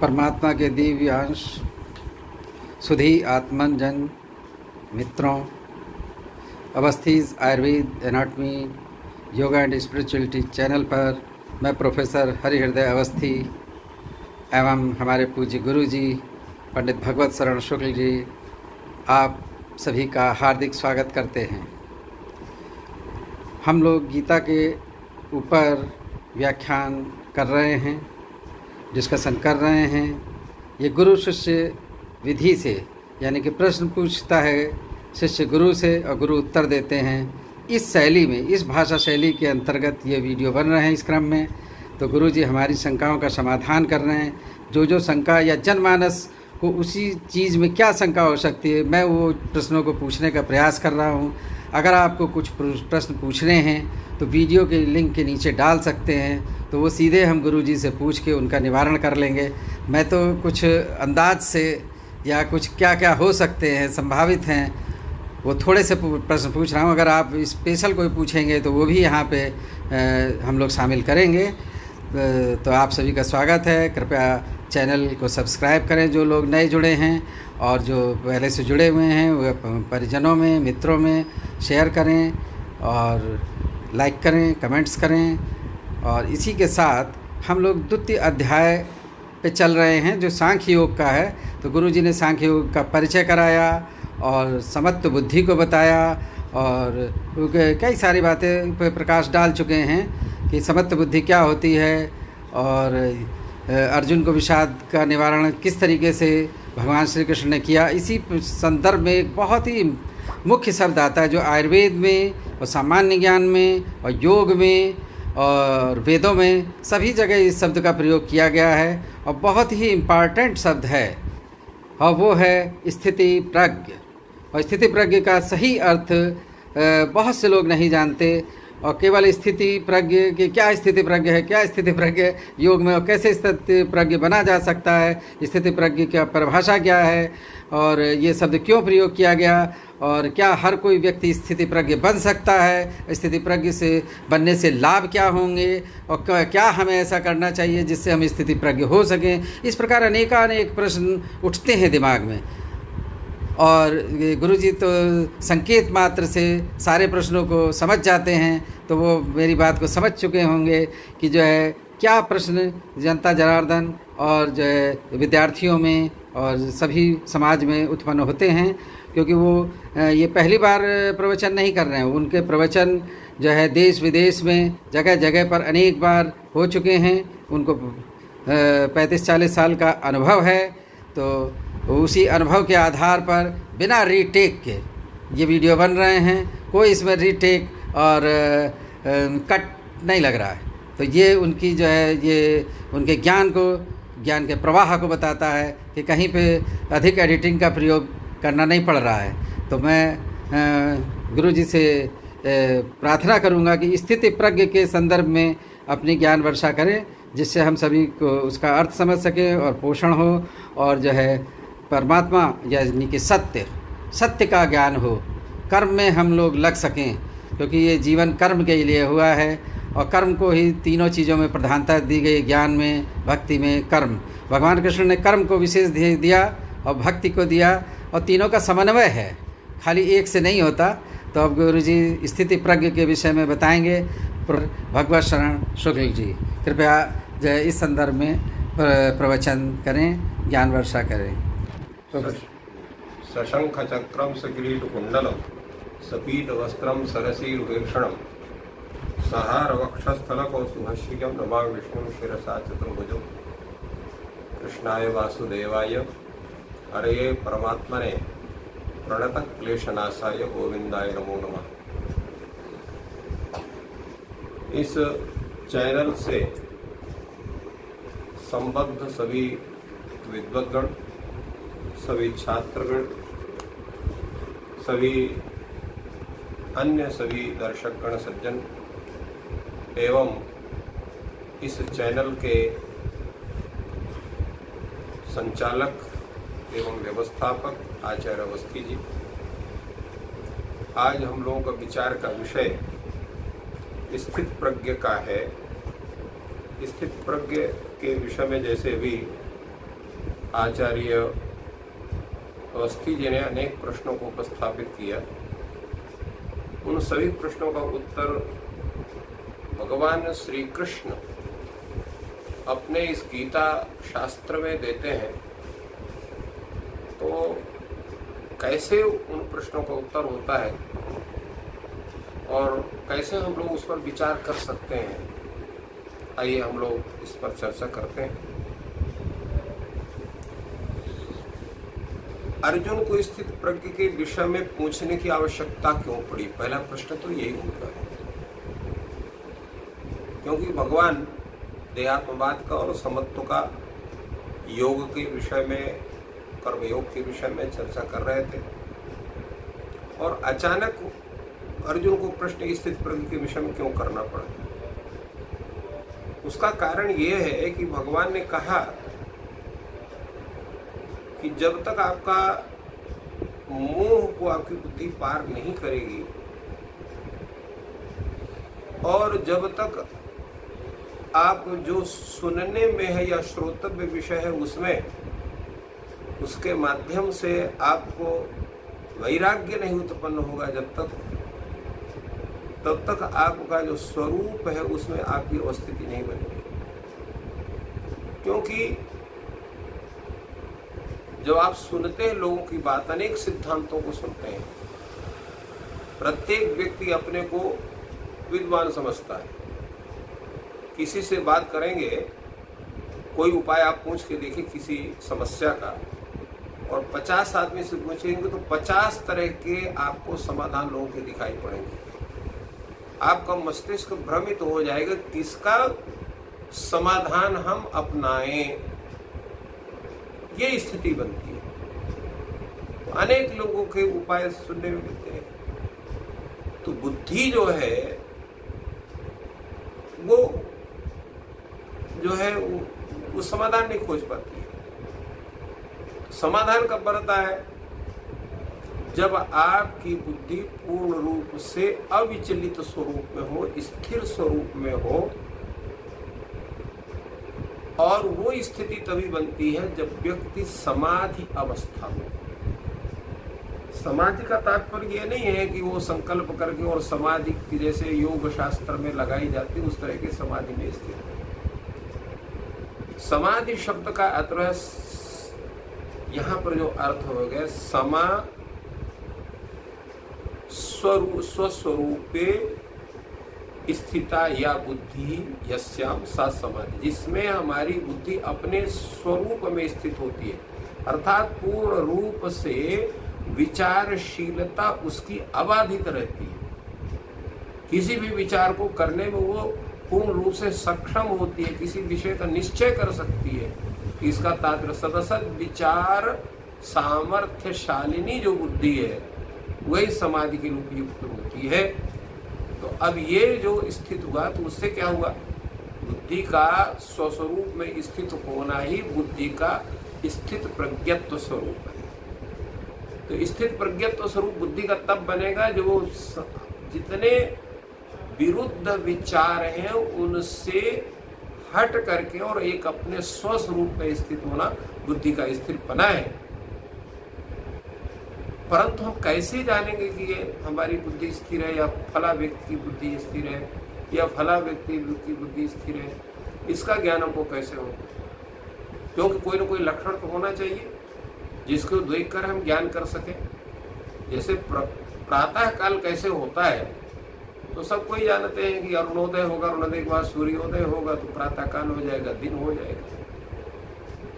परमात्मा के दिव्य अंश सुधी आत्मन जन मित्रों, Awasthi's Ayurveda anatomy yoga and spirituality channel पर मैं प्रोफेसर हरिहृदय अवस्थी एवं हमारे पूज्य गुरु जी पंडित भगवत शरण शुक्ल जी आप सभी का हार्दिक स्वागत करते हैं। हम लोग गीता के ऊपर व्याख्यान कर रहे हैं, डिस्कशन कर रहे हैं। ये गुरु शिष्य विधि से, यानी कि प्रश्न पूछता है शिष्य गुरु से और गुरु उत्तर देते हैं। इस शैली में, इस भाषा शैली के अंतर्गत ये वीडियो बन रहे हैं। इस क्रम में तो गुरु जी हमारी शंकाओं का समाधान कर रहे हैं। जो शंका या जनमानस को उसी चीज़ में क्या शंका हो सकती है, मैं वो प्रश्नों को पूछने का प्रयास कर रहा हूँ। अगर आपको कुछ प्रश्न पूछने हैं तो वीडियो के लिंक के नीचे डाल सकते हैं, तो वो सीधे हम गुरु जी से पूछ के उनका निवारण कर लेंगे। मैं तो कुछ अंदाज से या कुछ क्या क्या हो सकते हैं, संभावित हैं, वो थोड़े से प्रश्न पूछ रहा हूँ। अगर आप स्पेशल कोई पूछेंगे तो वो भी यहाँ पे हम लोग शामिल करेंगे। तो आप सभी का स्वागत है। कृपया चैनल को सब्सक्राइब करें जो लोग नए जुड़े हैं, और जो पहले से जुड़े हुए हैं वो परिजनों में, मित्रों में शेयर करें और लाइक करें, कमेंट्स करें। और इसी के साथ हम लोग द्वितीय अध्याय पे चल रहे हैं जो सांख्य योग का है। तो गुरु जी ने सांख्य योग का परिचय कराया और समत्व बुद्धि को बताया, और कई सारी बातें पे प्रकाश डाल चुके हैं कि समत्व बुद्धि क्या होती है, और अर्जुन को विषाद का निवारण किस तरीके से भगवान श्री कृष्ण ने किया। इसी संदर्भ में एक बहुत ही मुख्य शब्द आता है जो आयुर्वेद में और सामान्य ज्ञान में और योग में और वेदों में सभी जगह इस शब्द का प्रयोग किया गया है, और बहुत ही इम्पॉर्टेंट शब्द है, और वो है स्थिति प्रज्ञ। और स्थिति प्रज्ञ का सही अर्थ बहुत से लोग नहीं जानते, और केवल स्थिति प्रज्ञ कि क्या स्थिति प्रज्ञ है, क्या स्थिति प्रज्ञ योग में, और कैसे स्थिति प्रज्ञ बना जा सकता है, स्थिति प्रज्ञ की परिभाषा क्या है, और ये शब्द क्यों प्रयोग किया गया, और क्या हर कोई व्यक्ति स्थिति प्रज्ञ बन सकता है, स्थिति प्रज्ञ से बनने से लाभ क्या होंगे, और क्या हमें ऐसा करना चाहिए जिससे हम स्थिति प्रज्ञ हो सकें। इस प्रकार अनेकानेक प्रश्न उठते हैं दिमाग में, और गुरुजी तो संकेत मात्र से सारे प्रश्नों को समझ जाते हैं। तो वो मेरी बात को समझ चुके होंगे कि जो है क्या प्रश्न जनता जनार्दन और जो है विद्यार्थियों में और सभी समाज में उत्पन्न होते हैं, क्योंकि वो ये पहली बार प्रवचन नहीं कर रहे हैं। उनके प्रवचन जो है देश विदेश में जगह जगह पर अनेक बार हो चुके हैं। उनको 35-40 साल का अनुभव है। तो उसी अनुभव के आधार पर बिना रीटेक के ये वीडियो बन रहे हैं। कोई इसमें रीटेक और कट नहीं लग रहा है। तो ये उनकी जो है, ये उनके ज्ञान के प्रवाह को बताता है कि कहीं पे अधिक एडिटिंग का प्रयोग करना नहीं पड़ रहा है। तो मैं गुरु जी से प्रार्थना करूंगा कि स्थिति प्रज्ञ के संदर्भ में अपनी ज्ञान वर्षा करें, जिससे हम सभी को उसका अर्थ समझ सकें और पोषण हो, और जो है परमात्मा यानी कि सत्य का ज्ञान हो, कर्म में हम लोग लग सकें, क्योंकि ये जीवन कर्म के लिए हुआ है, और कर्म को ही तीनों चीज़ों में प्रधानता दी गई, ज्ञान में, भक्ति में, कर्म। भगवान कृष्ण ने कर्म को विशेष दिया और भक्ति को दिया, और तीनों का समन्वय है, खाली एक से नहीं होता। तो अब गुरु जी स्थिति प्रज्ञ के विषय में बताएंगे। भगवत शरण शुक्ल जी कृपया जो है इस संदर्भ में प्रवचन करें, ज्ञान वर्षा करें। सशंख चक्रम सकिरीट कुंडलम सपीत वस्त्रम सरसीरुभीषणम सहार वक्षस्थल कौसुभश्रियम नमा विष्णु शिरसा चतुर्भुजम कृष्णाय वासुदेवाय हरे परमात्मने प्रणत क्लेशनाशाय गोविंदाय नमो नमः। इस चैनल से संबद्ध सभी विद्वद्गण, सभी छात्रगण, सभी अन्य सभी दर्शकगण सज्जन एवं इस चैनल के संचालक एवं व्यवस्थापक आचार्य अवस्थी जी, आज हम लोगों का विचार का विषय स्थित प्रज्ञ का है। स्थित प्रज्ञ के विषय में जैसे भी आचार्य अवस्थी जी ने अनेक प्रश्नों को उपस्थापित किया। उन सभी प्रश्नों का उत्तर भगवान श्री कृष्ण अपने इस गीता शास्त्र में देते हैं। तो कैसे उन प्रश्नों का उत्तर होता है और कैसे हम लोग उस पर विचार कर सकते हैं, आइए हम लोग इस पर चर्चा करते हैं। अर्जुन को स्थित प्रज्ञ के विषय में पूछने की आवश्यकता क्यों पड़ी? पहला प्रश्न तो यही होता है, क्योंकि भगवान देहात्मवाद का और समत्व का योग के विषय में, कर्मयोग के विषय में चर्चा कर रहे थे और अचानक अर्जुन को प्रश्न स्थित प्रज्ञ के विषय में क्यों करना पड़ा? उसका कारण यह है कि भगवान ने कहा कि जब तक आपका मोह को आपकी बुद्धि पार नहीं करेगी और जब तक आप जो सुनने में है या श्रोतव्य विषय है उसमें, उसके माध्यम से आपको वैराग्य नहीं उत्पन्न होगा, तब तक आपका जो स्वरूप है उसमें आपकी अवस्थिति नहीं बनेगी। क्योंकि जब आप सुनते हैं लोगों की बात, अनेक सिद्धांतों को सुनते हैं, प्रत्येक व्यक्ति अपने को विद्वान समझता है। किसी से बात करेंगे, कोई उपाय आप पूछ के देखिए किसी समस्या का, और 50 आदमी से पूछेंगे तो 50 तरह के आपको समाधान लोगों के दिखाई पड़ेंगे। आपका मस्तिष्क भ्रमित हो जाएगा, किसका समाधान हम अपनाएं, ये स्थिति बनती है। अनेक लोगों के उपाय सुनने में मिलते हैं, तो बुद्धि जो है वो वो समाधान नहीं खोज पाती है। समाधान कब बनता है? जब आपकी बुद्धि पूर्ण रूप से अविचलित स्वरूप में हो, स्थिर स्वरूप में हो, और वो स्थिति तभी बनती है जब व्यक्ति समाधि अवस्था में। समाधि का तात्पर्य यह नहीं है कि वो संकल्प करके और समाधि की जैसे योग शास्त्र में लगाई जाती उस तरह की समाधि में स्थित है। समाधि शब्द का अर्थ यहाँ पर जो अर्थ हो गया, समा स्वस्वरूपे स्थिता या बुद्धि यस्याम सा समाधि, जिसमें हमारी बुद्धि अपने स्वरूप में स्थित होती है, अर्थात पूर्ण रूप से विचारशीलता उसकी अबाधित रहती है। किसी भी विचार को करने में वो पूर्ण रूप से सक्षम होती है, किसी विषय का निश्चय कर सकती है। इसका तात्पर्य सदसद विचार सामर्थ्यशालिनी जो बुद्धि है वही समाधि के रूप युक्त होती है। तो अब ये जो स्थित हुआ तो उससे क्या हुआ? बुद्धि का स्वस्वरूप में स्थित होना ही बुद्धि का स्थित प्रज्ञत्व स्वरूप है। तो स्थित प्रज्ञत्व स्वरूप बुद्धि का तब बनेगा जो जितने विरुद्ध विचार हैं उनसे हट करके और एक अपने स्वस्वरूप में स्थित होना बुद्धि का स्थिरपना है। परंतु हम कैसे जानेंगे कि ये हमारी बुद्धि स्थिर है या फला व्यक्ति की बुद्धि स्थिर है या फला व्यक्ति की बुद्धि स्थिर है? इसका ज्ञान हमको कैसे हो? क्योंकि कोई ना कोई लक्षण तो होना चाहिए जिसको देखकर हम ज्ञान कर सकें। जैसे प्रातः काल कैसे होता है तो सब कोई जानते हैं कि अरुणोदय होगा, अरुणोदय के बाद सूर्योदय होगा तो प्रातः काल हो जाएगा, दिन हो जाएगा।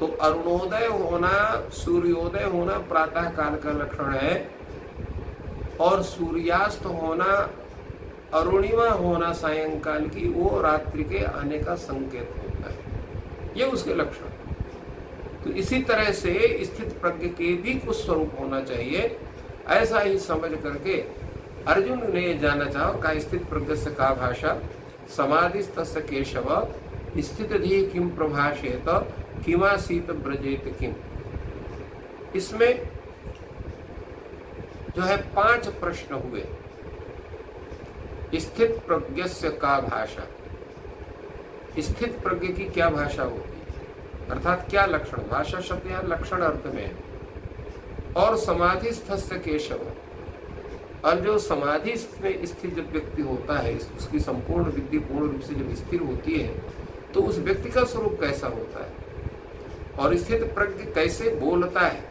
तो अरुणोदय होना, सूर्योदय होना प्रातः काल का लक्षण है, और सूर्यास्त होना, अरुणिमा होना सायंकाल की, वो रात्रि के आने का संकेत होता है। ये उसके लक्षण। तो इसी तरह से स्थित प्रज्ञ के भी कुछ स्वरूप होना चाहिए। ऐसा ही समझ करके अर्जुन ने ये जानना चाहा का स्थित प्रज्ञ से का भाषा समाधिस्तस्य केशव स्थित धी किम प्रभाषेत किमासीत ब्रजेत किम। इसमें जो है 5 प्रश्न हुए। स्थित प्रज्ञ से का भाषा, स्थित प्रज्ञ की क्या भाषा होती है? अर्थात क्या लक्षण, भाषा शब्द यहाँ लक्षण अर्थ में है। और समाधिस्थस्य केशव, और जो समाधि में स्थित जब व्यक्ति होता है, उसकी संपूर्ण विद्धि पूर्ण रूप से जब स्थिर होती है, तो उस व्यक्ति का स्वरूप कैसा होता है और स्थित प्रज्ञ कैसे बोलता है,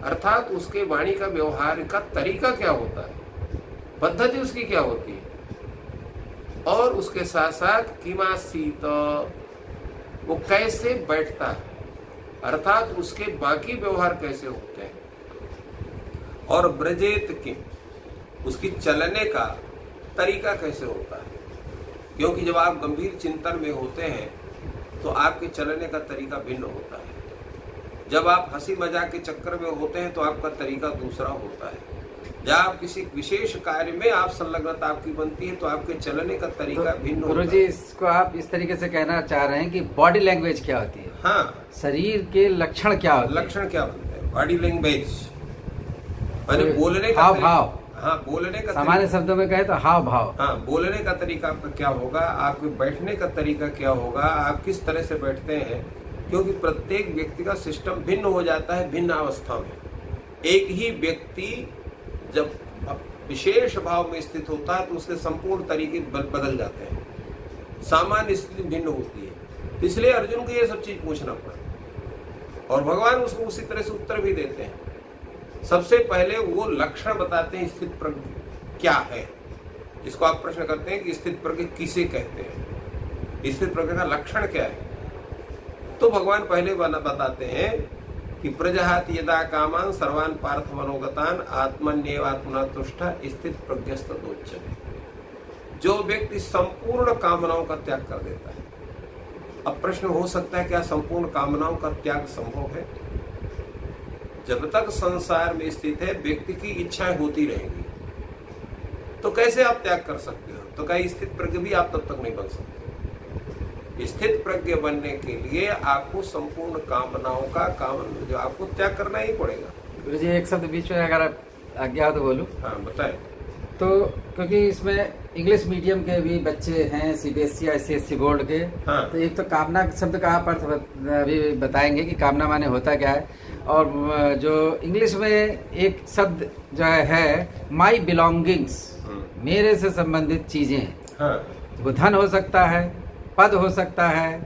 अर्थात उसके वाणी का व्यवहार का तरीका क्या होता है, पद्धति उसकी क्या होती है, और उसके साथ साथ किमासीत, वो कैसे बैठता है, अर्थात उसके बाकी व्यवहार कैसे होते हैं, और ब्रजेत किम, उसकी चलने का तरीका कैसे होता है। क्योंकि जब आप गंभीर चिंतन में होते हैं तो आपके चलने का तरीका भिन्न होता है, जब आप हंसी मजाक के चक्कर में होते हैं तो आपका तरीका दूसरा होता है, जब आप किसी विशेष कार्य में आप संलग्नता आपकी बनती है तो आपके चलने का तरीका भिन्न होता है। गुरुजी, इसको आप इस तरीके से कहना चाह रहे हैं कि बॉडी लैंग्वेज क्या होती है? हाँ, शरीर के लक्षण क्या होते हैं? लक्षण क्या बनते हैं? बॉडी लैंग्वेज माने बोलने का हाव भाव। हाँ, बोलने का सामान्य शब्दों में कहे तो हाव भाव। हाँ, बोलने का तरीका आपका क्या होगा, आपके बैठने का तरीका क्या होगा, आप किस तरह से बैठते हैं, क्योंकि प्रत्येक व्यक्ति का सिस्टम भिन्न हो जाता है भिन्न अवस्था में। एक ही व्यक्ति जब विशेष भाव में स्थित होता है तो उसके संपूर्ण तरीके बदल जाते हैं, सामान्य स्थिति भिन्न होती है। इसलिए अर्जुन को ये सब चीज पूछना पड़ा और भगवान उसको उसी तरह से उत्तर भी देते हैं। सबसे पहले वो लक्षण बताते हैं स्थित प्रज्ञ क्या है, जिसको आप प्रश्न करते हैं कि स्थित प्रज्ञ किसे कहते हैं, स्थित प्रज्ञ का लक्षण क्या है। तो भगवान पहले बताते हैं कि प्रजहाति यदा कामान सर्वान पार्थ मनोगतान आत्मन्येवात्मना तुष्ट स्थित प्रज्ञस्तदोच्यते, जो व्यक्ति संपूर्ण कामनाओं का त्याग कर देता है। अब प्रश्न हो सकता है क्या संपूर्ण कामनाओं का त्याग संभव है? जब तक संसार में स्थित है व्यक्ति की इच्छाएं होती रहेंगी, तो कैसे आप त्याग कर सकते हो? तो क्या स्थित प्रज्ञ भी आप तब तक नहीं बन सकते। स्थित प्रज्ञ बनने के लिए आपको संपूर्ण कामनाओं का जो आपको त्याग करना ही पड़ेगा। गुरुजी, एक शब्द बीच में अगर आप आज्ञा हो तो बोलूं। हाँ, बताएं। तो क्योंकि इसमें इंग्लिश मीडियम के भी बच्चे हैं, सीबीएसई ICSE बोर्ड के। हाँ। तो एक तो कामना शब्द का आप अर्थ अभी बताएंगे कि कामना माने होता क्या है, और जो इंग्लिश में एक शब्द जो है माई बिलोंगिंग्स, मेरे से संबंधित चीजें। हाँ। वो धन हो सकता है, पद हो सकता है,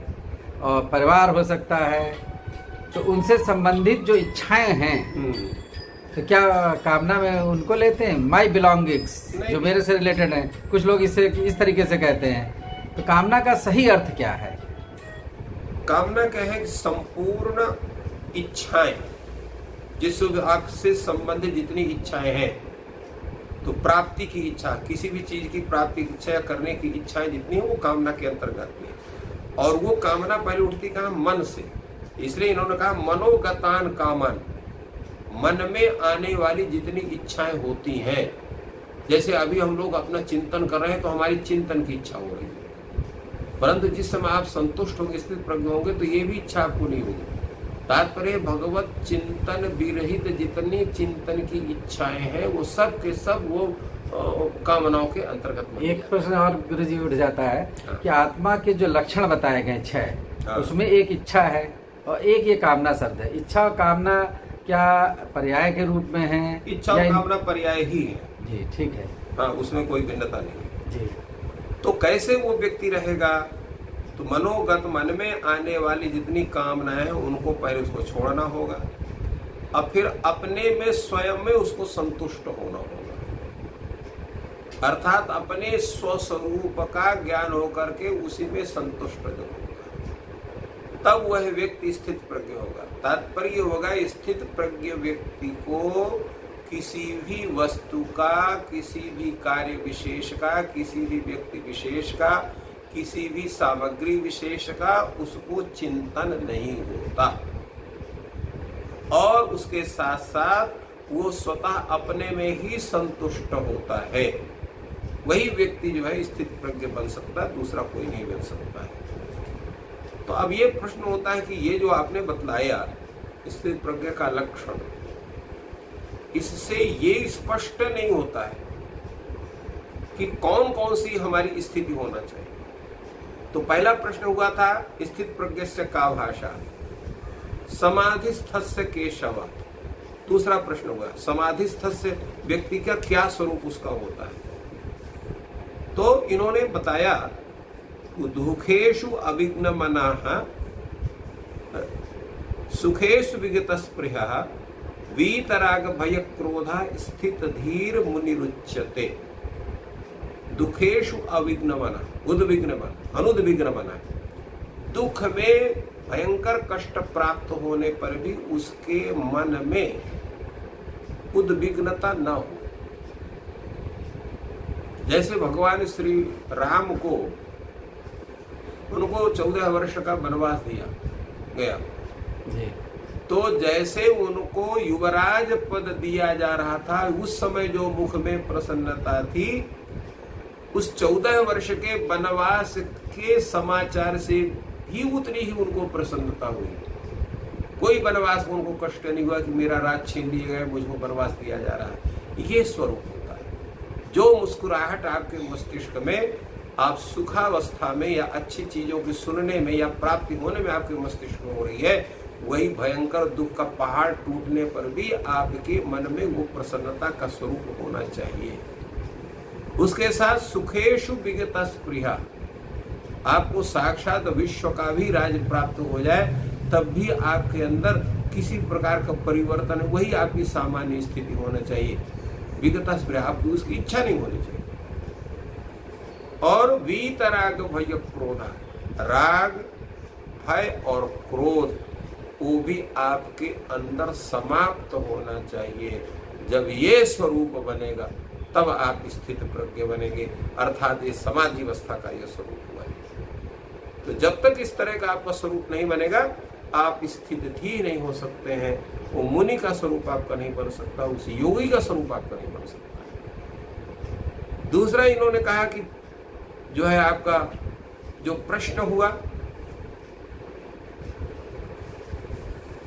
और परिवार हो सकता है। तो उनसे संबंधित जो इच्छाएं हैं, तो क्या कामना में उनको लेते हैं माई बिलोंगिंग्स, जो मेरे से रिलेटेड हैं। कुछ लोग इसे इस तरीके से कहते हैं। तो कामना का सही अर्थ क्या है? कामना क्या है? संपूर्ण इच्छाएं, जिस आपसे संबंधित जितनी इच्छाएं हैं, तो प्राप्ति की इच्छा, किसी भी चीज की प्राप्ति की इच्छा या करने की इच्छाएं जितनी है वो कामना के अंतर्गत आती है। और वो कामना पहले उठती कहाँ? मन से। इसलिए इन्होंने कहा मनोगतान कामन, मन में आने वाली जितनी इच्छाएं होती हैं। जैसे अभी हम लोग अपना चिंतन कर रहे हैं तो हमारी चिंतन की इच्छा हो रही है, परंतु जिस समय आप संतुष्ट होंगे, स्थित प्रज्ञ होंगे, तो ये भी इच्छा आपको नहीं होगी। तात्पर्य भगवत चिंतन विरहित जितनी चिंतन की इच्छाएं हैं वो सब के सब वो कामनाओं के अंतर्गत। एक प्रश्न और गुरुजी उठ जाता है। हाँ। कि आत्मा के जो लक्षण बताए गए 6, हाँ। उसमें एक इच्छा है और एक ये कामना शब्द है। इच्छा और कामना क्या पर्याय के रूप में है? इच्छा और कामना पर्याय ही है जी, ठीक है। हाँ, उसमें कोई भिन्नता नहीं है जी। तो कैसे वो व्यक्ति रहेगा? तो मनोगत, मन में आने वाली जितनी कामनाएं हैं उनको पहले उसको छोड़ना होगा, और फिर अपने में स्वयं में उसको संतुष्ट होना होगा, अर्थात अपने स्वस्वरूप का ज्ञान होकर के उसी में संतुष्ट होगा, तब वह व्यक्ति स्थित प्रज्ञ होगा। तात्पर्य होगा स्थित प्रज्ञ व्यक्ति को किसी भी वस्तु का, किसी भी कार्य विशेष का, किसी भी व्यक्ति विशेष का, किसी भी सामग्री विशेष का उसको चिंतन नहीं होता, और उसके साथ साथ वो स्वतः अपने में ही संतुष्ट होता है। वही व्यक्ति जो है स्थित प्रज्ञ बन सकता है, दूसरा कोई नहीं बन सकता है। तो अब ये प्रश्न होता है कि ये जो आपने बतलाया स्थित प्रज्ञ का लक्षण, इससे ये स्पष्ट नहीं होता है कि कौन कौन सी हमारी स्थिति होना चाहिए। तो पहला प्रश्न हुआ था स्थित प्रज्ञस्य का भाषा, समाधिस्थस्य केशव। दूसरा प्रश्न हुआ समाधिस्थस्य व्यक्ति का क्या स्वरूप उसका होता है। तो इन्होंने बताया दुखेषु अविघ्नमनः सुखेषु विगतस्पृहः वीतराग भय क्रोधा स्थित धीर मुनिरुच्यते। दुखेषु अविघ्नमनः, उद्विग्नमनः, अनुद्विग्नमनः, दुख में भयंकर कष्ट प्राप्त होने पर भी उसके मन में उद्विग्नता न हो। जैसे भगवान श्री राम को, उनको 14 वर्ष का वनवास दिया गया जी। तो जैसे उनको युवराज पद दिया जा रहा था, उस समय जो मुख में प्रसन्नता थी, उस 14 वर्ष के वनवास के समाचार से भी उतनी ही उनको प्रसन्नता हुई। कोई वनवास को उनको कष्ट नहीं हुआ कि मेरा राज छीन लिया गया, मुझको वनवास दिया जा रहा है। ये स्वरूप होता है। जो मुस्कुराहट आपके मस्तिष्क में, आप सुखावस्था में या अच्छी चीजों की सुनने में या प्राप्ति होने में आपके मस्तिष्क में हो रही है, वही भयंकर दुख का पहाड़ टूटने पर भी आपके मन में वो प्रसन्नता का स्वरूप होना चाहिए। उसके साथ सुखेषु विगत स्पृहा, आपको साक्षात विश्व का भी राज प्राप्त हो जाए तब भी आपके अंदर किसी प्रकार का परिवर्तन, वही आपकी सामान्य स्थिति होना चाहिए। विगत स्पृहा, आपकी उसकी इच्छा नहीं होनी चाहिए। और वीतराग भय क्रोधा, राग भय और क्रोध वो भी आपके अंदर समाप्त होना चाहिए। जब ये स्वरूप बनेगा तब आप स्थित प्रज्ञ बनेंगे, अर्थात ये समाधि अवस्था का ये स्वरूप हुआ है। तो जब तक इस तरह का आपका स्वरूप नहीं बनेगा, आप स्थित ही नहीं हो सकते हैं। वो मुनि का स्वरूप आपका नहीं बन सकता, उस योगी का स्वरूप आपका नहीं बन सकता। दूसरा इन्होंने कहा कि जो है आपका जो प्रश्न हुआ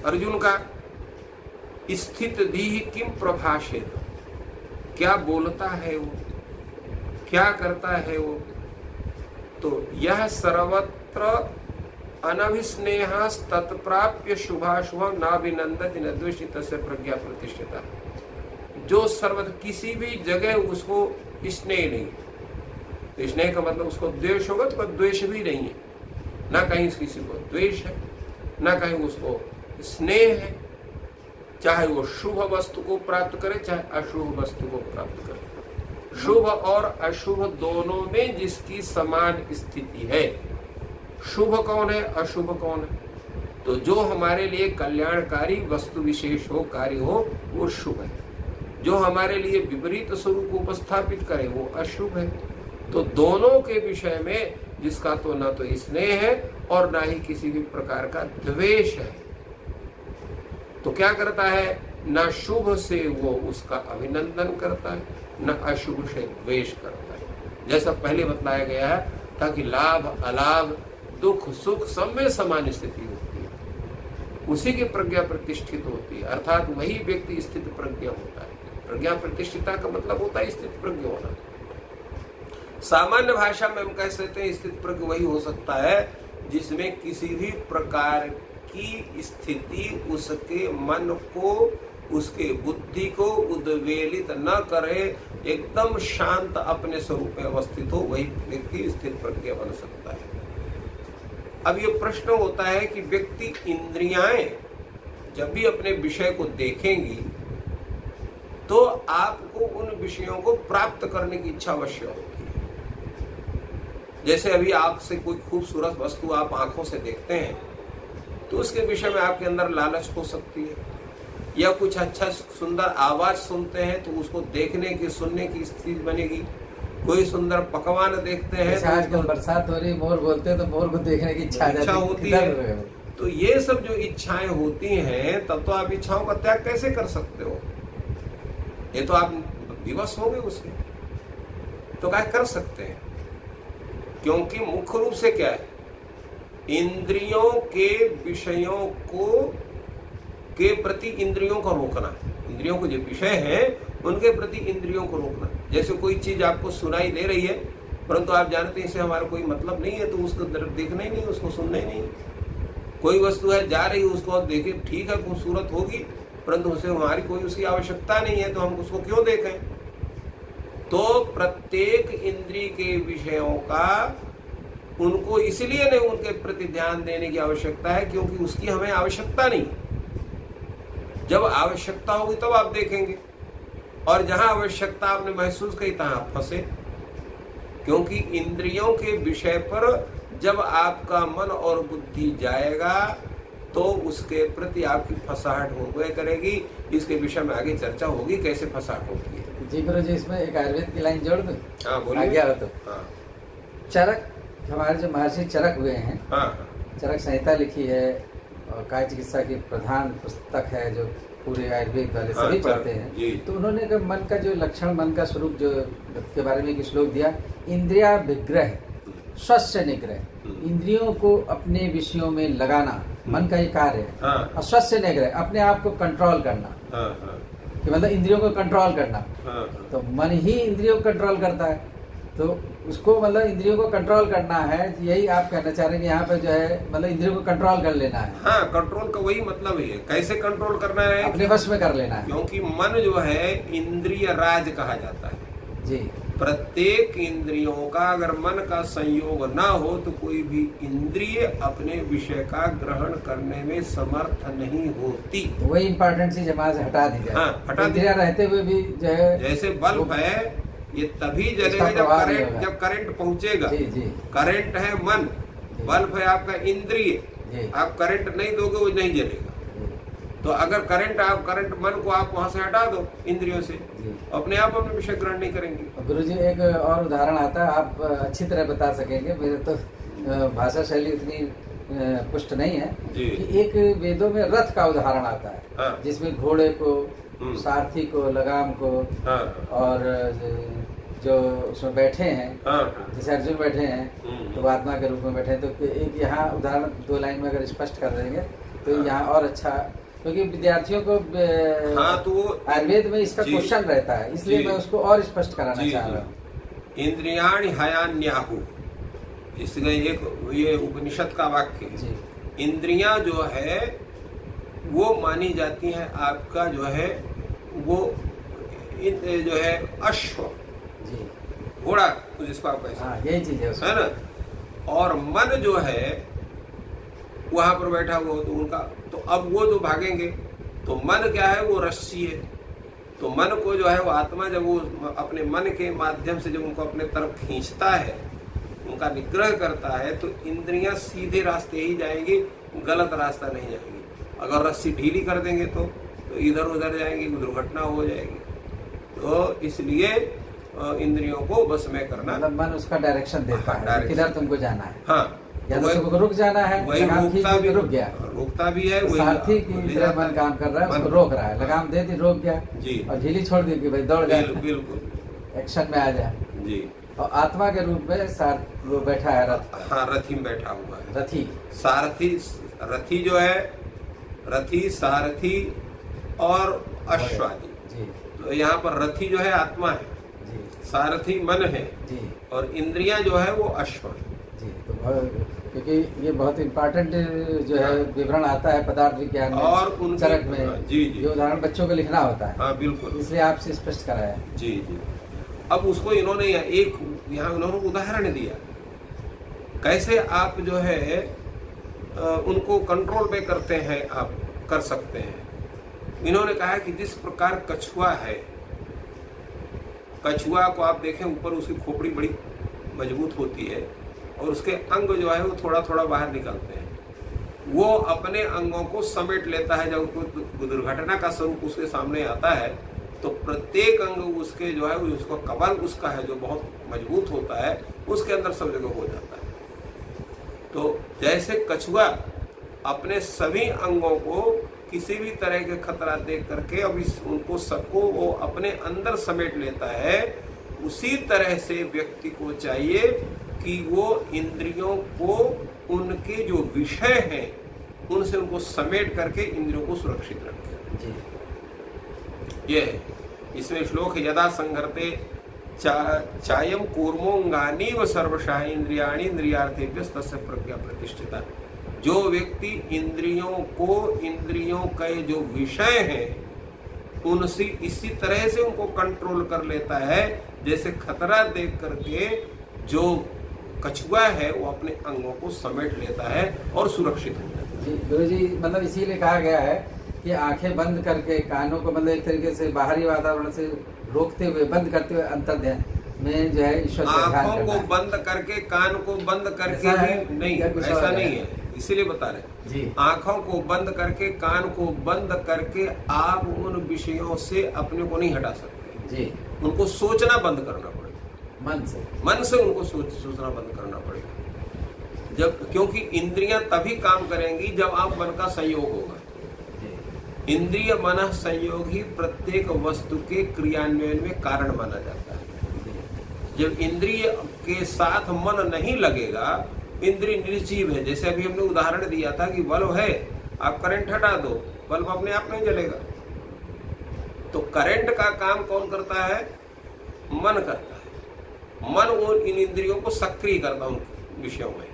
अर्जुन का, स्थित दीहि किम प्रभाषेत, क्या बोलता है वो, क्या करता है वो। तो यह सर्वत्र अनभिस्नेह तत्प्राप्य शुभाशुभम नाभिनंदति न द्वेषि तस्य प्रज्ञा प्रतिष्ठिता। जो सर्वत्र किसी भी जगह उसको स्नेह नहीं, तो स्नेह का मतलब उसको द्वेष होगा, तो द्वेष भी नहीं है, ना कहीं किसी को द्वेष है, ना कहीं उसको स्नेह है। चाहे वो शुभ वस्तु को प्राप्त करे, चाहे अशुभ वस्तु को प्राप्त करे। शुभ और अशुभ दोनों में जिसकी समान स्थिति है। शुभ कौन है, अशुभ कौन है? तो जो हमारे लिए कल्याणकारी वस्तु विशेष हो, कार्य हो, वो शुभ है। जो हमारे लिए विपरीत स्वरूप उपस्थापित करे वो अशुभ है। तो दोनों के विषय में जिसका तो न तो स्नेह है और ना ही किसी भी प्रकार का द्वेष है, तो क्या करता है, न शुभ से वो उसका अभिनंदन करता है, न अशुभ से द्वेष करता है। जैसा पहले बताया गया है था कि लाभ अलाभ, दुख सुख सब में समान स्थिति होती है, उसी की प्रज्ञा प्रतिष्ठित होती है। अर्थात वही व्यक्ति स्थित प्रज्ञ होता है। प्रज्ञा प्रतिष्ठिता का मतलब होता है स्थित प्रज्ञ होना। सामान्य भाषा में हम कह सकते हैं स्थित प्रज्ञ वही हो सकता है जिसमें किसी भी प्रकार की स्थिति उसके मन को, उसके बुद्धि को उद्वेलित न करे, एकदम शांत अपने स्वरूप में अवस्थित हो, वही व्यक्ति स्थित प्रज्ञ बन सकता है। अब ये प्रश्न होता है कि व्यक्ति इंद्रियाएं जब भी अपने विषय को देखेंगी तो आपको उन विषयों को प्राप्त करने की इच्छा अवश्य होती है। जैसे अभी आपसे कोई खूबसूरत वस्तु आप आंखों से देखते हैं तो उसके विषय में आपके अंदर लालच हो सकती है, या कुछ अच्छा सुंदर आवाज सुनते हैं तो उसको देखने की, सुनने की स्थिति बनेगी। कोई सुंदर पकवान देखते हैं तो आजकल बरसात हो रही, मोर बोलते हैं तो मोर को देखने की इच्छा होती है। तो ये सब जो इच्छाएं होती हैं, तब तो आप इच्छाओं का त्याग कैसे कर सकते हो? ये तो आप विवश होंगे उसके, तो क्या कर सकते हैं? क्योंकि मुख्य रूप से क्या है, इंद्रियों के विषयों को के प्रति इंद्रियों को रोकना। इंद्रियों को जो विषय हैं उनके प्रति इंद्रियों को रोकना। जैसे कोई चीज आपको सुनाई दे रही है परंतु आप जानते हैं इससे हमारा कोई मतलब नहीं है, तो उसको तरफ देखना ही नहीं, उसको सुनना ही नहीं। कोई वस्तु है जा रही है, उसको आप देखें, ठीक है खूबसूरत होगी, परंतु उसे हमारी कोई उसकी आवश्यकता नहीं है, तो हम उसको क्यों देखें। तो प्रत्येक इंद्रिय के विषयों का उनको इसलिए नहीं उनके प्रति ध्यान देने की आवश्यकता है क्योंकि उसकी हमें आवश्यकता नहीं। जब आवश्यकता होगी तब आप देखेंगे, और जहां आवश्यकता आपने महसूस की तहां आप फंसे। क्योंकि इंद्रियों के विषय पर जब आपका मन और बुद्धि जाएगा तो उसके प्रति आपकी फंसाहट हो करेगी। इसके विषय में आगे चर्चा होगी कैसे फंसाहट होती है। जी गुरु जी, इसमें एक आयुर्वेद की लाइन जोड़ दूं? हाँ बोलिए। आज्ञा हो तो। हाँ। चरक, हमारे जो महर्षि चरक हुए हैं, हाँ। चरक संहिता लिखी है और काय चिकित्सा की प्रधान पुस्तक है जो पूरे आयुर्वेद वाले सभी पढ़ते हैं। तो उन्होंने का मन का जो लक्षण, मन का स्वरूप जो के बारे में एक श्लोक दिया, इंद्रिया विग्रह स्वस्थ निग्रह। इंद्रियों को अपने विषयों में लगाना मन का ही कार्य है। और स्वस्थ निग्रह अपने आप को कंट्रोल करना, कि मतलब इंद्रियों को कंट्रोल करना। तो मन ही इंद्रियों को कंट्रोल करता है, तो उसको मतलब इंद्रियों को कंट्रोल करना है। यही आप कहना चाह रहे हैं कि यहाँ पे जो है मतलब इंद्रियों को कंट्रोल कर लेना है। हाँ, कंट्रोल का वही मतलब ही है। कैसे कंट्रोल करना है? अपने वश में कर लेना है। क्योंकि मन जो है इंद्रिय राज कहा जाता है जी। प्रत्येक इंद्रियों का अगर मन का संयोग ना हो तो कोई भी इंद्रिय अपने विषय का ग्रहण करने में समर्थ नहीं होती। वही इम्पोर्टेंट चीज हमारे से हटा दी जाए। हाँ, हटा इंद्रियां रहते हुए भी जो है, जैसे बल्ब है ये तभी जलेगा जब करंट पहुंचेगा। जी जी। करंट है मन, बल्ब है आपका इंद्रिय। आप करंट नहीं दोगे वो नहीं जलेगा। तो अगर करंट मन को आप वहां से हटा दो इंद्रियों से, अपने आप अपने विषय ग्रहण नहीं करेंगे। गुरुजी एक और उदाहरण आता है, आप अच्छी तरह बता सकेंगे, मेरे तो भाषा शैली इतनी पुष्ट नहीं है कि एक वेदों में रथ का उदाहरण आता है। हाँ। जिसमें घोड़े को, सारथी को, लगाम को, हाँ। और जो उसमें बैठे हैं, हाँ। जैसे अर्जुन बैठे हैं तो आत्मा के रूप में बैठे हैं। तो एक यहाँ उदाहरण 2 लाइन में अगर स्पष्ट कर देंगे तो यहाँ और अच्छा, क्योंकि विद्यार्थियों को हाँ, तो आयुर्वेद में इसका क्वेश्चन रहता है, इसलिए मैं उसको और स्पष्ट कराना चाह रहा हूँ। इंद्रियाणि हयान्याहु, इसलिए ये उपनिषद का वाक्य है। इंद्रियां जो है वो मानी जाती हैं आपका जो है वो जो है अश्व, घोड़ा जिसको आप कहते हैं, यही चीज है ना। और मन जो है वहां पर बैठा हुआ हो तो उनका, तो अब वो जो भागेंगे तो मन क्या है, वो रस्सी है। तो मन को जो है वो आत्मा जब वो अपने मन के माध्यम से जब उनको अपने तरफ खींचता है, उनका निग्रह करता है, तो इंद्रियां सीधे रास्ते ही जाएंगी, गलत रास्ता नहीं जाएंगी। अगर रस्सी ढीली कर देंगे तो इधर उधर जाएंगी, दुर्घटना हो जाएगी। तो इसलिए इंद्रियों को बस में करना, मतलब मन उसका डायरेक्शन देता है, किधर तुमको जाना है। हाँ, या तो तुमको रुक जाना है, लगाम खींच के रुक गया, रोकता भी है। सारथी की तरह मन काम कर रहा है, उसको रोक रहा है, लगाम दे दी, रोक गया जी, और ढीली छोड़ दी कि भाई दौड़ जा, बिल्कुल एक्शन में आ जा जी। और आत्मा के रूप में वो बैठा है रथ। हाँ, रथी में बैठा हुआ है। रथी, सारथी, रथी जो है रथी, सारथी और अश्वादी। तो यहाँ पर रथी जो है आत्मा है, सारथी मन है जी, और इंद्रियां जो है वो अश्व जी। तो क्योंकि ये बहुत इम्पोर्टेंट जो है विवरण आता है पदार्थ विज्ञान में और चरक में जी जी, ये उदाहरण बच्चों को लिखना होता है। हाँ बिल्कुल, इसलिए आपसे स्पष्ट कराया जी जी। अब उसको इन्होंने यहाँ उन्होंने उदाहरण दिया कैसे आप जो है उनको कंट्रोल में करते हैं, आप कर सकते हैं। इन्होंने कहा कि जिस प्रकार कछुआ है, कछुआ को आप देखें ऊपर उसकी खोपड़ी बड़ी मजबूत होती है और उसके अंग जो है वो थोड़ा थोड़ा बाहर निकलते हैं। वो अपने अंगों को समेट लेता है। जब कोई दुर्घटना का स्वरूप उसके सामने आता है तो प्रत्येक अंग उसके जो है उसको कवल उसका है जो बहुत मजबूत होता है, उसके अंदर सब जगह हो जाता है। तो जैसे कछुआ अपने सभी अंगों को किसी भी तरह के खतरा देख करके अब उनको सबको वो अपने अंदर समेट लेता है, उसी तरह से व्यक्ति को चाहिए कि वो इंद्रियों को उनके जो विषय हैं उनसे उनको समेट करके इंद्रियों को सुरक्षित रखे। ये है इसमें श्लोक है, यदा संघर्ते चायम कूर्मोंगानी व सर्वशः इंद्रियाणि इंद्रियार्थेभ्य तस्य प्रज्ञा प्रतिष्ठिता। जो व्यक्ति इंद्रियों के जो विषय हैं उनसे इसी तरह से उनको कंट्रोल कर लेता है जैसे खतरा देख करके जो कछुआ है वो अपने अंगों को समेट लेता है और सुरक्षित हो जाता है। गुरु जी मतलब इसीलिए कहा गया है कि आंखें बंद करके कानों को मतलब एक तरीके से बाहरी वातावरण से रोकते हुए बंद करते हुए अंतर्ध्यान में जो है ईश्वर का ध्यान आंखों को बंद करके कान को बंद करके भी नहीं, ऐसा नहीं है, इसीलिए बता रहे जी। आंखों को बंद करके कान को बंद करके आप उन विषयों से अपने को नहीं हटा सकते जी। उनको सोचना बंद करना पड़ेगा, मन से उनको सोचना बंद करना पड़ेगा। जब क्योंकि इंद्रियां तभी काम करेंगी जब आप मन का संयोग होगा। इंद्रिय मन संयोग ही प्रत्येक वस्तु के क्रियान्वयन में कारण माना जाता है। जब इंद्रिय के साथ मन नहीं लगेगा, इंद्रिय निर्जीव है। जैसे अभी हमने उदाहरण दिया था कि बल्ब है, आप करंट हटा दो, बल्ब अपने आप नहीं जलेगा। तो करंट का काम कौन करता है? मन करता है। मन वो इन इंद्रियों को सक्रिय करता है उन विषयों में।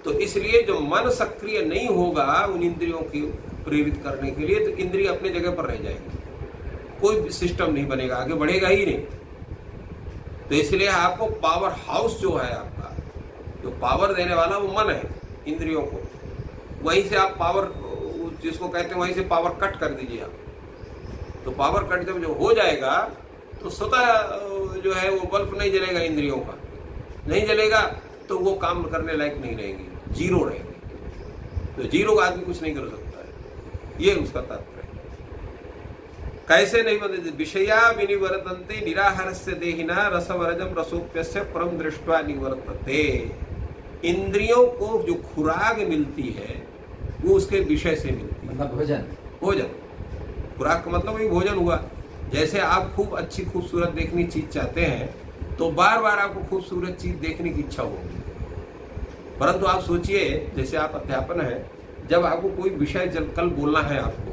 तो इसलिए जो मन सक्रिय नहीं होगा उन इंद्रियों की प्रेरित करने के लिए, तो इंद्रिय अपने जगह पर रह जाएगी, कोई सिस्टम नहीं बनेगा, आगे बढ़ेगा ही नहीं। तो इसलिए आपको पावर हाउस जो है आपका, जो पावर देने वाला वो मन है इंद्रियों को, वहीं से आप पावर जिसको कहते हैं वहीं से पावर कट कर दीजिए आप। तो पावर कट जब जो हो जाएगा तो स्वतः जो है वो बल्ब नहीं जलेगा, इंद्रियों का नहीं जलेगा, तो वो काम करने लायक नहीं रहेगी, जीरो रहेगी। तो जीरो आदमी कुछ नहीं कर सकता है, ये उसका तात्पर्य। कैसे नहीं बदलते? विषया विनिवर्तन्ते निराहारस्य देहिना रसवरजम रसोप्यस्य परम दृष्ट्वा निवर्तते। इंद्रियों को जो खुराक मिलती है वो उसके विषय से मिलती है, मतलब भोजन। खुराक का मतलब वही भोजन हुआ। जैसे आप खूब अच्छी खूबसूरत देखनी चीज चाहते हैं तो बार बार आपको खूबसूरत चीज देखने की इच्छा होगी। परंतु आप सोचिए, जैसे आप अध्यापन है, जब आपको कोई विषय कल बोलना है आपको,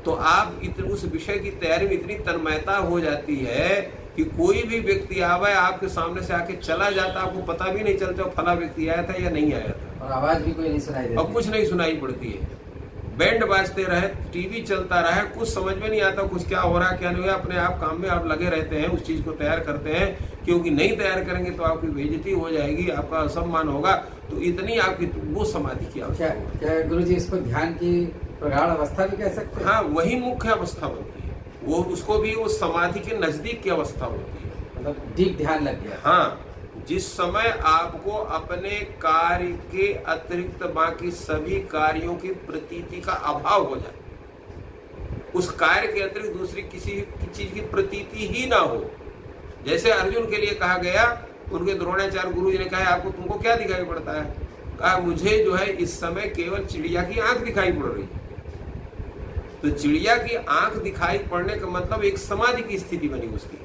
तो आप उस विषय की तैयारी में इतनी तन्मयता हो जाती है कि कोई भी व्यक्ति आवे आपके सामने से आके चला जाता, आपको पता भी नहीं चलता फला व्यक्ति आया था या नहीं आया था, और आवाज भी कोई नहीं सुनाई देती, और कुछ नहीं सुनाई पड़ती है। बैंड बाजते रहे, टीवी चलता रहे, कुछ समझ में नहीं आता कुछ क्या हो रहा है क्या नहीं हो रहा, अपने आप काम में आप लगे रहते हैं, उस चीज को तैयार करते हैं, क्योंकि नहीं तैयार करेंगे तो आपकी बेइज्जती हो जाएगी, आपका असम्मान होगा। तो इतनी आपकी वो समाधि की आवश्यकता है। क्या गुरु जी इसको ध्यान की प्रगाढ़ अवस्था भी कह सकते हैं? हाँ, वही मुख्य अवस्था होती है, वो उसको भी वो समाधि के नजदीक की अवस्था होती है, मतलब डीप ध्यान लग गया। हाँ, जिस समय आपको अपने कार्य के अतिरिक्त बाकी सभी कार्यों की प्रतीति का अभाव हो जाए, उस कार्य के अतिरिक्त दूसरी किसी चीज की प्रतीति ही ना हो। जैसे अर्जुन के लिए कहा गया, उनके द्रोणाचार्य गुरु जी ने कहा आपको तुमको क्या दिखाई पड़ता है? कहा मुझे जो है इस समय केवल चिड़िया की आंख दिखाई पड़ रही है। तो चिड़िया की आंख दिखाई पड़ने का मतलब एक समाधि की स्थिति बनी उसकी,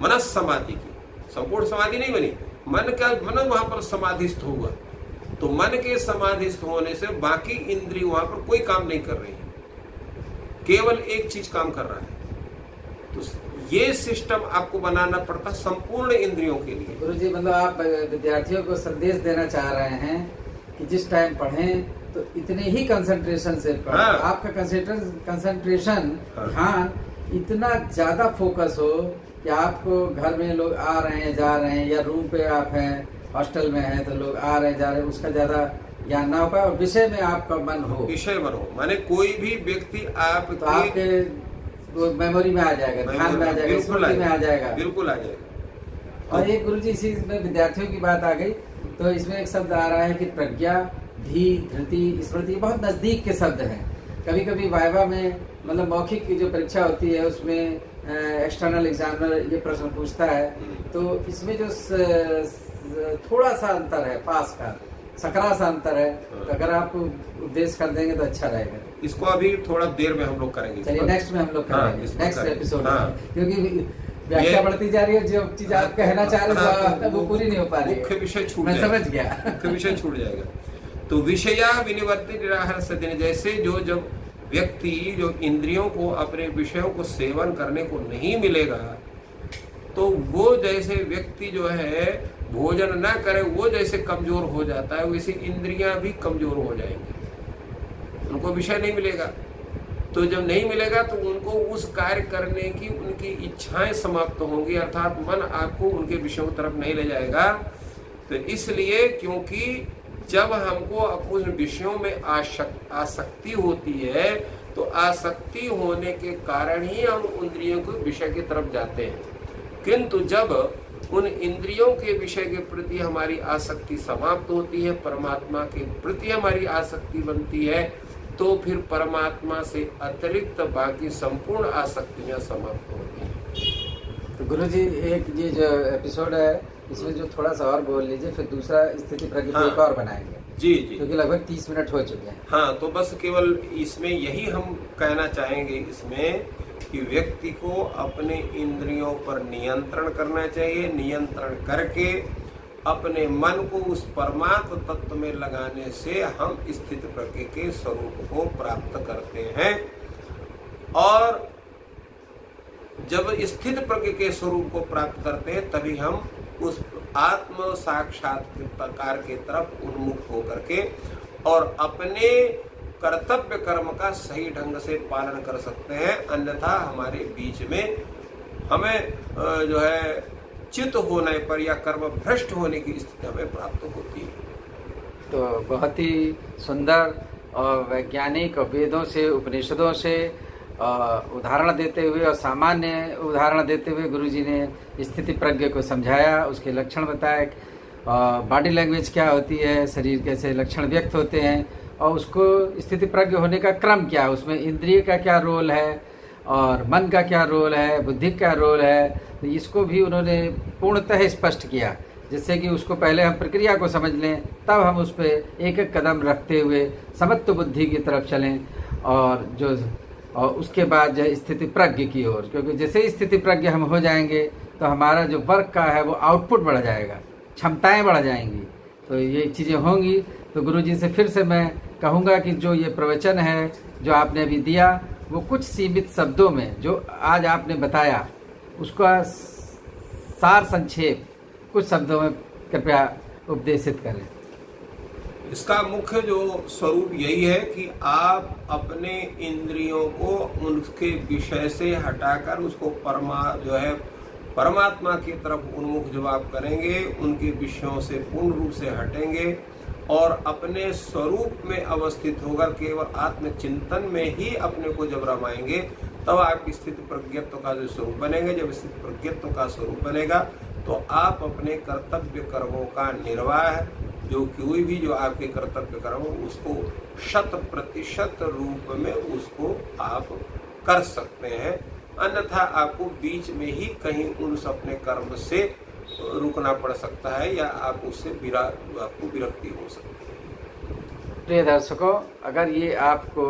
मनस समाधि की, संपूर्ण समाधि नहीं बनी, मन वहां पर समाधिस्थ होगा। तो मन के समाधिस्थ होने से बाकी इंद्रिय वहां पर कोई काम नहीं कर रही है, केवल एक चीज काम कर रहा है। तो ये सिस्टम आपको बनाना पड़ता संपूर्ण इंद्रियों के लिए। गुरु जी मतलब आप विद्यार्थियों को संदेश देना चाह रहे हैं कि जिस टाइम पढ़ें तो इतने ही कंसंट्रेशन से पढ़ें। हाँ। आपका कंसंट्रेशन ध्यान इतना ज्यादा फोकस हो कि आपको घर में लोग आ रहे हैं जा रहे हैं, या रूम पे आप हैं हॉस्टल में हैं तो लोग आ रहे हैं जा रहे हैं, उसका ज्यादा ज्ञान ना हो पाए और विषय में आपका मन हो, विषय मन हो, माने कोई भी व्यक्ति आपके मेमोरी में आ जाएगा, ध्यान में आ जाएगा, स्मृति में आ जाएगा, बिल्कुल आ जाएगा। और एक गुरु जी इसी में विद्यार्थियों की बात आ गई तो इसमें एक शब्द आ रहा है कि प्रज्ञा, धी, धृति, स्मृति बहुत नजदीक के शब्द हैं। कभी कभी वाइवा में मतलब मौखिक की जो परीक्षा होती है उसमें एक्सटर्नल एग्जामिनर ये प्रश्न पूछता है, तो इसमें जो थोड़ा सा अंतर है, पास का सकरा सा अंतर है, तो अगर आप उपदेश कर देंगे तो अच्छा रहेगा। इसको अभी थोड़ा देर में हम लोग करेंगे, चलिए नेक्स्ट में हम लोग करेंगे, नेक्स्ट एपिसोड में, क्योंकि व्याख्या बढ़ती जा रही है, जो चीज आप कहना चाह रहे हो वो पूरी नहीं हो पा रही है, मुख्य विषय छूट मैं समझ गया, मुख्य विषय छूट जाएगा। तो विषया विनिवर्तित निराहार सदिन, जैसे जब व्यक्ति जो इंद्रियों को अपने विषयों को सेवन करने को नहीं मिलेगा तो वो जैसे व्यक्ति जो है भोजन न करे वो जैसे कमजोर हो जाता है, वैसे इंद्रियां भी कमजोर हो जाएंगी, उनको विषय नहीं मिलेगा। तो जब नहीं मिलेगा तो उनको उस कार्य करने की उनकी इच्छाएं समाप्त होंगी, अर्थात मन आपको उनके विषयों की तरफ नहीं ले जाएगा। तो इसलिए क्योंकि जब हमको उन विषयों में आसक्ति होती है तो आसक्ति होने के कारण ही हम इंद्रियों के विषय की तरफ जाते हैं, किंतु जब उन इंद्रियों के विषय के प्रति हमारी आसक्ति समाप्त होती है, परमात्मा के प्रति हमारी आसक्ति बनती है, तो फिर परमात्मा से अतिरिक्त बाकी संपूर्ण आसक्तियां समाप्त होती हैं। तो गुरुजी एक ये जो एपिसोड है इसमें जो थोड़ा सा और बोल लीजिए, फिर दूसरा स्थिति प्रज्ञ पे एक और बनाएंगे। जी जी, क्योंकि लगभग 30 मिनट हो चुके हैं। हाँ, तो बस केवल इसमें यही हम कहना चाहेंगे इसमें कि व्यक्ति को अपने इंद्रियों पर नियंत्रण करना चाहिए। नियंत्रण करके अपने मन को उस परमात्म तत्व में लगाने से हम स्थित प्रज्ञ के स्वरूप को प्राप्त करते हैं। और जब स्थित प्रज्ञ के स्वरूप को प्राप्त करते हैं तभी हम उस आत्म साक्षात्कार के तरफ उन्मुख होकर के और अपने कर्तव्य कर्म का सही ढंग से पालन कर सकते हैं। अन्यथा हमारे बीच में हमें जो है चित होने पर या कर्म भ्रष्ट होने की स्थिति हमें प्राप्त होती है। तो बहुत ही सुंदर और वैज्ञानिक और वेदों से उपनिषदों से उदाहरण देते हुए और सामान्य उदाहरण देते हुए गुरुजी ने स्थिति प्रज्ञ को समझाया, उसके लक्षण बताए, बॉडी लैंग्वेज क्या होती है, शरीर कैसे लक्षण व्यक्त होते हैं और उसको स्थिति प्रज्ञ होने का क्रम क्या है, उसमें इंद्रिय का क्या रोल है और मन का क्या रोल है, बुद्धि का रोल है। तो इसको भी उन्होंने पूर्णतः स्पष्ट किया, जिससे कि उसको पहले हम प्रक्रिया को समझ लें, तब हम उस पर एक एक कदम रखते हुए समत्व बुद्धि की तरफ चलें और उसके बाद जो स्थिति प्रज्ञ की ओर, क्योंकि जैसे स्थिति प्रज्ञ हम हो जाएंगे तो हमारा जो वर्क का है वो आउटपुट बढ़ जाएगा, क्षमताएं बढ़ जाएंगी। तो ये चीज़ें होंगी। तो गुरुजी से फिर से मैं कहूँगा कि जो ये प्रवचन है जो आपने अभी दिया वो कुछ सीमित शब्दों में जो आज आपने बताया उसका सार संक्षेप कुछ शब्दों में कृपया उपदेशित करें। इसका मुख्य जो स्वरूप यही है कि आप अपने इंद्रियों को उनके विषय से हटाकर उसको परमात्मा की तरफ उन्मुख जब आप करेंगे, उनके विषयों से पूर्ण रूप से हटेंगे और अपने स्वरूप में अवस्थित होकर केवल आत्मचिंतन में ही अपने को जब रमाएंगे, तब आपकी स्थिति प्रज्ञत्व का जो स्वरूप बनेगा। जब स्थिति प्रज्ञत्व का स्वरूप बनेगा तो आप अपने कर्तव्य कर्मों का निर्वाह, जो कोई भी जो आपके कर्तव्य कर्म उसको 100% रूप में उसको आप कर सकते हैं। अन्यथा आपको बीच में ही कहीं उस अपने कर्म से रुकना पड़ सकता है या आप उससे आपको विरक्ति हो सकती है। प्रिय दर्शकों, अगर ये आपको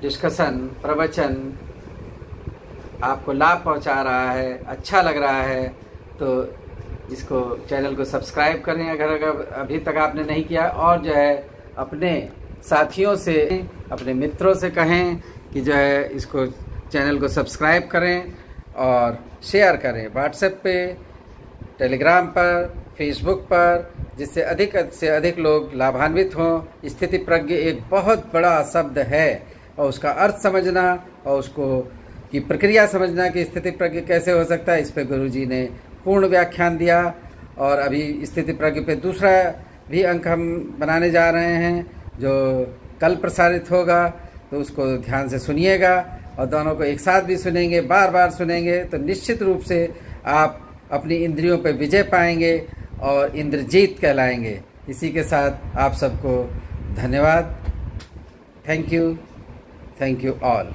डिस्कशन प्रवचन आपको लाभ पहुंचा रहा है, अच्छा लग रहा है, तो इसको चैनल को सब्सक्राइब करें अगर अभी तक आपने नहीं किया, और जो है अपने साथियों से अपने मित्रों से कहें कि जो है इसको चैनल को सब्सक्राइब करें और शेयर करें व्हाट्सएप पे, टेलीग्राम पर, फेसबुक पर, जिससे अधिक से अधिक लोग लाभान्वित हों। स्थिति प्रज्ञ एक बहुत बड़ा शब्द है और उसका अर्थ समझना और उसको की प्रक्रिया समझना कि स्थिति प्रज्ञ कैसे हो सकता है, इस पर गुरुजी ने पूर्ण व्याख्यान दिया। और अभी स्थिति प्रज्ञ पे दूसरा भी अंक हम बनाने जा रहे हैं जो कल प्रसारित होगा, तो उसको ध्यान से सुनिएगा और दोनों को एक साथ भी सुनेंगे, बार बार सुनेंगे, तो निश्चित रूप से आप अपनी इंद्रियों पर विजय पाएंगे और इंद्रजीत कहलाएंगे। इसी के साथ आप सबको धन्यवाद। Thank you all.